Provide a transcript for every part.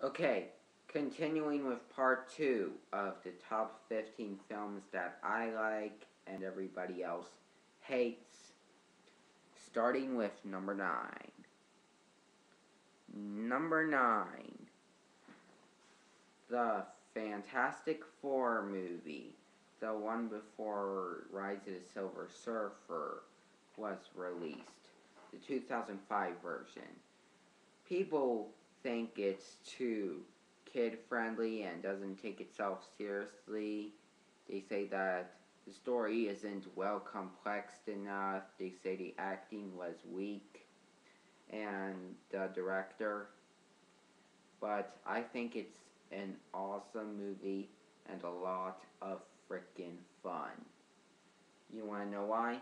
Okay, continuing with part 2 of the top 15 films that I like and everybody else hates, starting with number 9. Number 9, the Fantastic Four movie, the one before Rise of the Silver Surfer, was released, the 2005 version. People think it's too kid-friendly and doesn't take itself seriously. They say that the story isn't well complexed enough. They say the acting was weak and the director. But I think it's an awesome movie and a lot of frickin' fun. You wanna know why?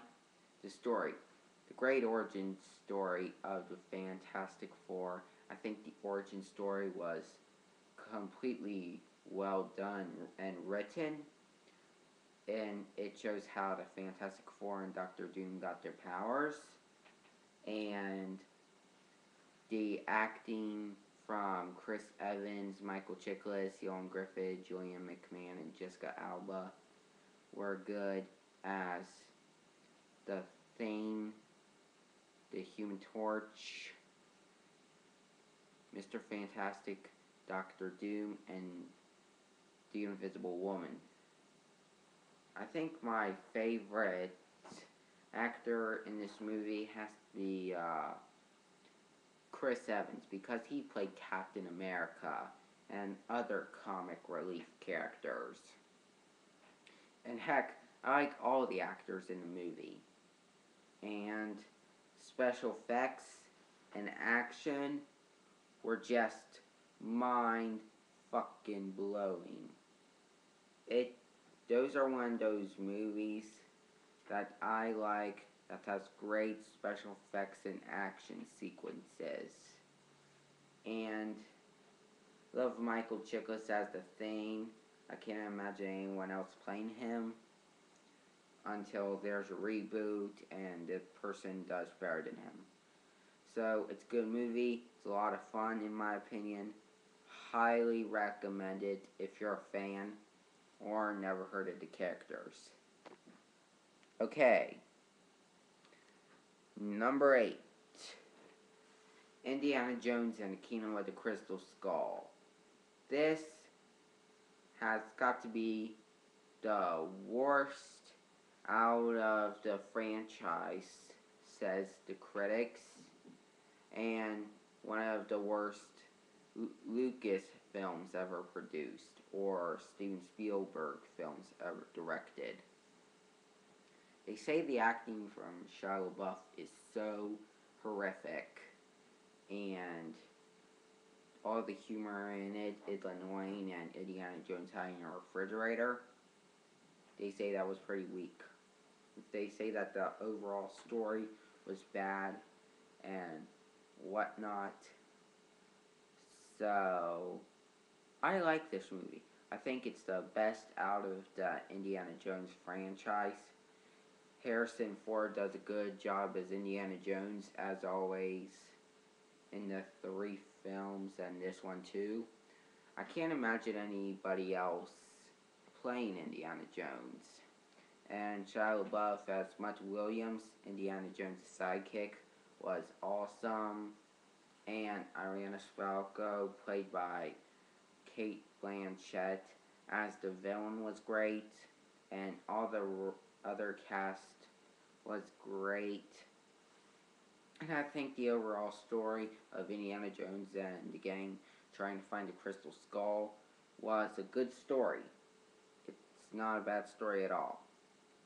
The story. The great origin story of the Fantastic Four. I think the origin story was completely well done and written, and it shows how the Fantastic Four and Doctor Doom got their powers, and the acting from Chris Evans, Michael Chiklis, Ioan Gruffudd, Julian McMahon, and Jessica Alba were good as the Thing, the Human Torch, Mr. Fantastic, Doctor Doom, and the Invisible Woman. I think my favorite actor in this movie has to be Chris Evans, because he played Captain America and other comic relief characters. And heck, I like all the actors in the movie. And special effects and action were just mind fucking blowing. Those are one of those movies that I like that has great special effects and action sequences. And love Michael Chiklis as the Thing. I can't imagine anyone else playing him until there's a reboot and the person does better than him. So it's a good movie. It's a lot of fun in my opinion. Highly recommend it if you're a fan or never heard of the characters. Okay. Number 8. Indiana Jones and the Kingdom of the Crystal Skull. This has got to be the worst out of the franchise, says the critics, and one of the worst Lucas films ever produced, or Steven Spielberg films ever directed. They say the acting from Shia LaBeouf is so horrific, and all the humor in it is annoying, and Indiana Jones hiding in a refrigerator. They say that was pretty weak. They say that the overall story was bad and whatnot. So, I like this movie. I think it's the best out of the Indiana Jones franchise. Harrison Ford does a good job as Indiana Jones, as always, in the 3 films and this one too. I can't imagine anybody else playing Indiana Jones. And Shia LaBeouf as Mutt Williams, Indiana Jones' sidekick, was awesome. And Ariana Spalko, played by Cate Blanchett, as the villain, was great. And all the other cast was great. And I think the overall story of Indiana Jones and the gang trying to find the Crystal Skull was a good story. It's not a bad story at all.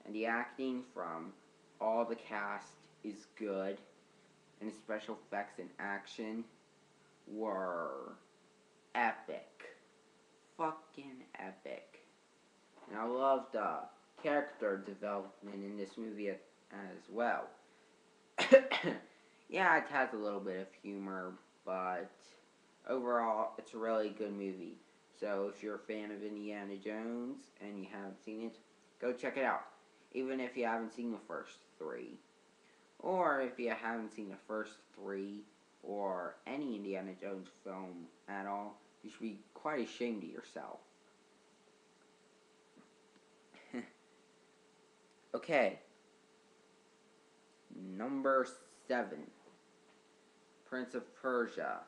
And the acting from all the cast is good. And the special effects and action were epic. Fucking epic. And I love the character development in this movie as well. Yeah, it has a little bit of humor, but overall, it's a really good movie. So if you're a fan of Indiana Jones and you haven't seen it, go check it out. Even if you haven't seen the first 3. Or if you haven't seen the first 3 or any Indiana Jones film at all, You should be quite ashamed of yourself. Okay. Number 7. Prince of Persia,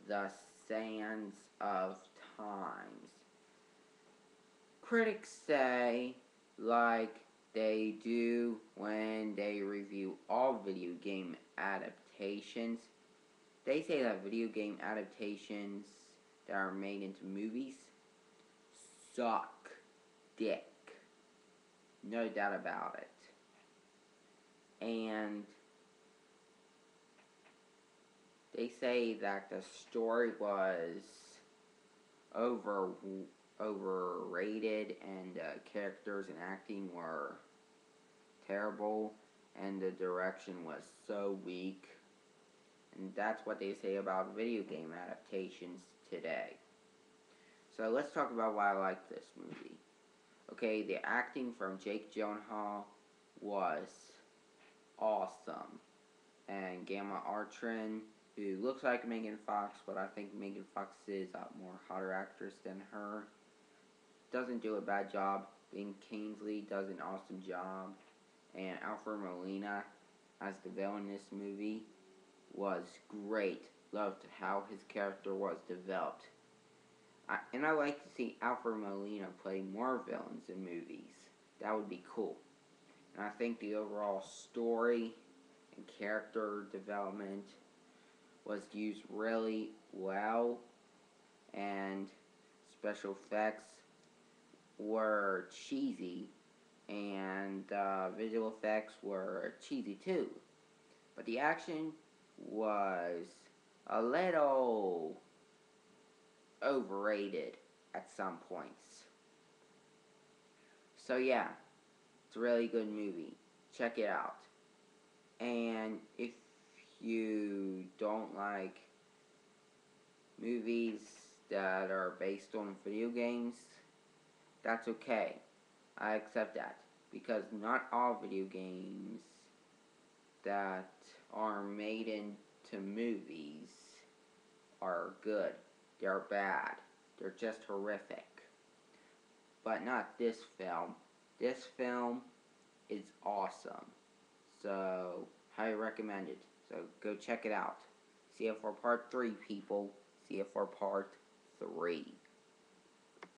The Sands of Times. Critics say, like they do when they review all video game adaptations, they say that video game adaptations that are made into movies suck dick. No doubt about it. And they say that the story was overrated and the characters and acting were terrible and the direction was so weak. And that's what they say about video game adaptations today. So let's talk about why I like this movie. Okay, the acting from Jake Gyllenhaal was awesome. And Gamma Artern, who looks like Megan Fox, but I think Megan Fox is a more hotter actress than her, doesn't do a bad job. Ben Kingsley does an awesome job. And Alfred Molina, as the villain in this movie, was great. Loved how his character was developed. And I like to see Alfred Molina play more villains in movies. That would be cool. And I think the overall story and character development was used really well. And special effects were cheesy. And visual effects were cheesy too. But the action was a little overrated at some points. So yeah, it's a really good movie. Check it out. And if you don't like movies that are based on video games, that's okay. I accept that. Because not all video games that are made into movies are good. They're bad. They're just horrific. But not this film. This film is awesome. So, highly recommend it. So, go check it out. See it for part 3, people. See it for part 3.